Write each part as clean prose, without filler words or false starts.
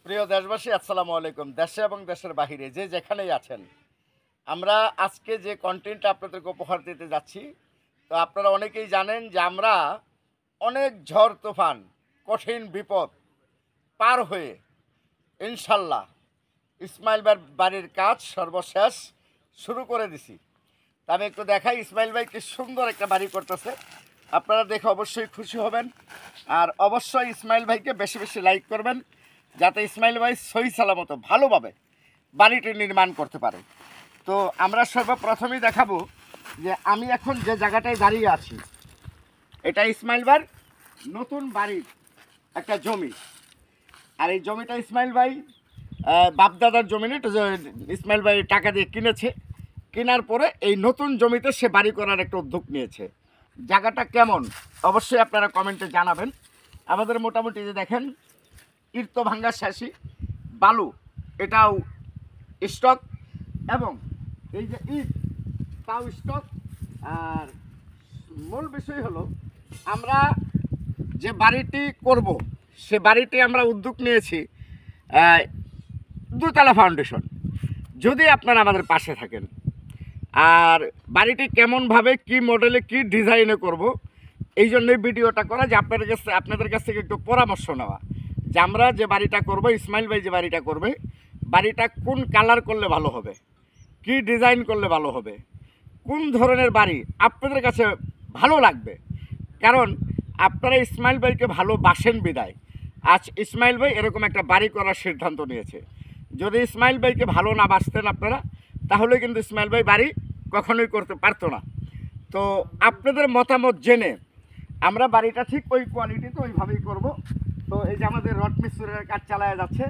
প্রিয় দেশবাসী, আসসালামু আলাইকুম। দেশে এবং দেশের বাহিরে যে যেখানেই আছেন, আমরা আজকে যে কন্টেন্ট আপনাদেরকে উপহার দিতে যাচ্ছি, তো আপনারা অনেকেই জানেন যে আমরা অনেক ঝড় তুফান, কঠিন বিপদ পার হয়ে ইনশাল্লাহ ইসমাইল বাড়ির কাজ সর্বশেষ শুরু করে দিছি। তা আমি একটু দেখাই ইসমাইল ভাই কি সুন্দর একটা বাড়ি করতেছে। আপনারা দেখে অবশ্যই খুশি হবেন, আর অবশ্যই ইসমাইল ভাইকে বেশি বেশি লাইক করবেন, যাতে ইসমাইল ভাই সহি সালামত ভালোভাবে বাড়িটি নির্মাণ করতে পারে। তো আমরা সর্বপ্রথমেই দেখাবো যে আমি এখন যে জায়গাটায় দাঁড়িয়ে আছি, এটা ইসমাইল ভাইয়ের নতুন বাড়ির একটা জমি। আর এই জমিটা ইসমাইল ভাই বাপদাদার জমি না, এটা ইসমাইল ভাই টাকা দিয়ে কিনেছে। কেনার পরে এই নতুন জমিতে সে বাড়ি করার একটা উদ্যোগ নিয়েছে। জায়গাটা কেমন অবশ্যই আপনারা কমেন্টে জানাবেন। আমাদের মোটামুটি যে দেখেন ইট তো ভাঙ্গা শেষই, বালু এটাও স্টক, এবং এই যে ইট তাও স্টক। আর মূল বিষয় হলো আমরা যে বাড়িটি করব সে বাড়িটি আমরা উদ্যোগ নিয়েছি দুতলা ফাউন্ডেশন। যদি আপনারা আমাদের পাশে থাকেন, আর বাড়িটি কেমনভাবে কি মডেলে কি ডিজাইনে করব, এই জন্যই ভিডিওটা করা, যে আপনাদের কাছ থেকে একটু পরামর্শ নেওয়া যে আমরা যে বাড়িটা করব, ইসমাইল ভাই যে বাড়িটা করবে, বাড়িটা কোন কালার করলে ভালো হবে, কি ডিজাইন করলে ভালো হবে, কোন ধরনের বাড়ি আপনাদের কাছে ভালো লাগবে। কারণ আপনারা ইসমাইল ভাইকে ভালোবাসেন বিদায় আজ ইসমাইল ভাই এরকম একটা বাড়ি করার সিদ্ধান্ত নিয়েছে। যদি ইসমাইল ভাইকে ভালো না বাসতেন আপনারা, তাহলে কিন্তু ইসমাইল ভাই বাড়ি কখনোই করতে পারতো না। তো আপনাদের মতামত জেনে আমরা বাড়িটা ঠিক ওই কোয়ালিটিতে ওইভাবেই করব। তো এই যে আমাদের রড মিস্ত্রির কাজ চালায় যাচ্ছে,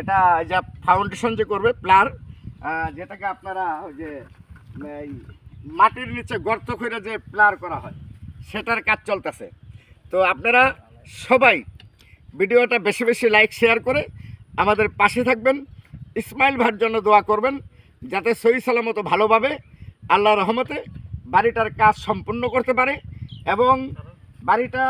এটা এই যে ফাউন্ডেশন যে করবে প্লার, যেটাকে আপনারা ওই যে এই মাটির নিচে গর্ত করে যে প্লার করা হয় সেটার কাজ চলতেছে। তো আপনারা সবাই ভিডিওটা বেশি বেশি লাইক শেয়ার করে আমাদের পাশে থাকবেন, ইসমাইল ভাইয়ের জন্য দোয়া করবেন, যাতে সহি সালামত ভালোভাবে আল্লাহর রহমতে বাড়িটার কাজ সম্পূর্ণ করতে পারে। এবং বাড়িটা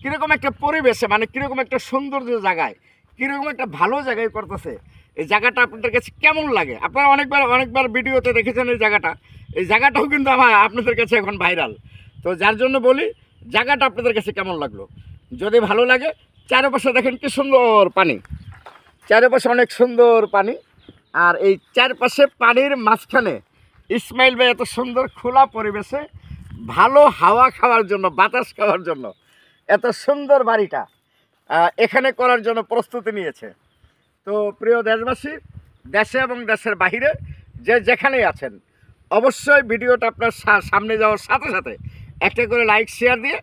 কীরকম একটা পরিবেশে, মানে কীরকম একটা সৌন্দর্য জায়গায়, কীরকম একটা ভালো জায়গায় করতেছে, এই জায়গাটা আপনাদের কাছে কেমন লাগে। আপনারা অনেকবার ভিডিওতে দেখেছেন এই জায়গাটাও কিন্তু আপনাদের কাছে এখন ভাইরাল। তো যার জন্য বলি, জায়গাটা আপনাদের কাছে কেমন লাগলো। যদি ভালো লাগে, চারপাশে দেখেন কি সুন্দর পানি, চারপাশে অনেক সুন্দর পানি, আর এই চারপাশে পানির মাঝখানে ইসমাইল ভাই এত সুন্দর খোলা পরিবেশে ভালো হাওয়া খাওয়ার জন্য, বাতাস খাওয়ার জন্য এত সুন্দর বাড়িটা এখানে করার জন্য প্রস্তুতি নিয়েছে। তো প্রিয় দেশবাসী, দেশে এবং দেশের বাহিরে যে যেখানেই আছেন, অবশ্যই ভিডিওটা আপনার সামনে যাওয়ার সাথে সাথে একটা করে লাইক শেয়ার দিয়ে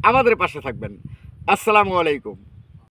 আমাদের পাশে থাকবেন। আসসালামু আলাইকুম।